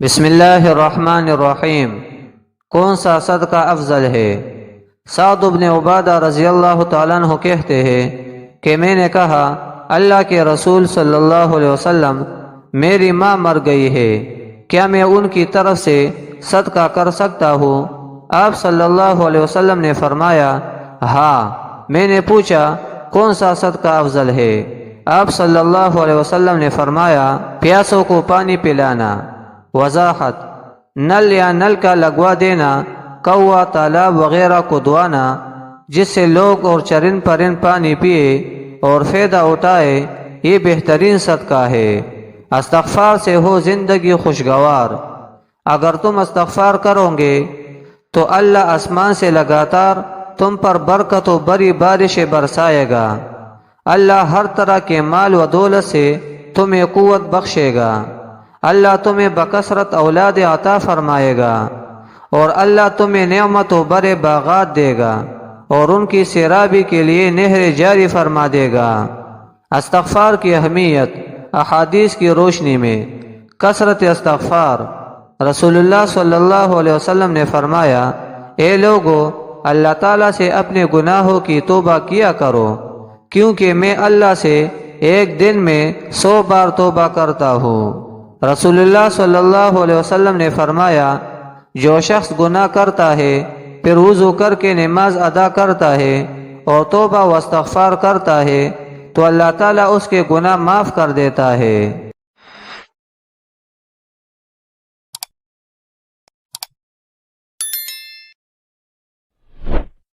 بسم اللہ الرحمن الرحیم۔ کون سا صدقہ افضل ہے؟ سعد بن عبادہ رضی اللہ تعالیٰ عنہ کہتے ہیں کہ میں نے کہا اللہ کے رسول صلی اللہ علیہ وسلم، میری ماں مر گئی ہے، کیا میں ان کی طرف سے صدقہ کر سکتا ہوں؟ آپ صلی اللہ علیہ وسلم نے فرمایا ہاں۔ میں نے پوچھا کون سا صدقہ افضل ہے؟ آپ صلی اللہ علیہ وسلم نے فرمایا پیاسوں کو پانی پلانا۔ وضاحت: نل یا نل کا لگوا دینا، کوا، تالاب وغیرہ کو دعانا، جس سے لوگ اور چرند پرند پانی پیے اور فائدہ اٹھائے، یہ بہترین صدقہ ہے۔ استغفار سے ہو زندگی خوشگوار۔ اگر تم استغفار کرو گے تو اللہ آسمان سے لگاتار تم پر برکت و بڑی بارشیں برسائے گا۔ اللہ ہر طرح کے مال و دولت سے تمہیں قوت بخشے گا۔ اللہ تمہیں بکثرت اولاد عطا فرمائے گا، اور اللہ تمہیں نعمت و بڑے باغات دے گا، اور ان کی سیرابی کے لیے نہر جاری فرما دے گا۔ استغفار کی اہمیت احادیث کی روشنی میں۔ کثرت استغفار۔ رسول اللہ صلی اللہ علیہ وسلم نے فرمایا اے لوگو، اللہ تعالیٰ سے اپنے گناہوں کی توبہ کیا کرو، کیونکہ میں اللہ سے ایک دن میں 100 بار توبہ کرتا ہوں۔ رسول اللہ صلی اللہ علیہ وسلم نے فرمایا جو شخص گناہ کرتا ہے پھر وضو کر کے نماز ادا کرتا ہے اور توبہ و استغفار کرتا ہے تو اللہ تعالیٰ اس کے گناہ معاف کر دیتا ہے۔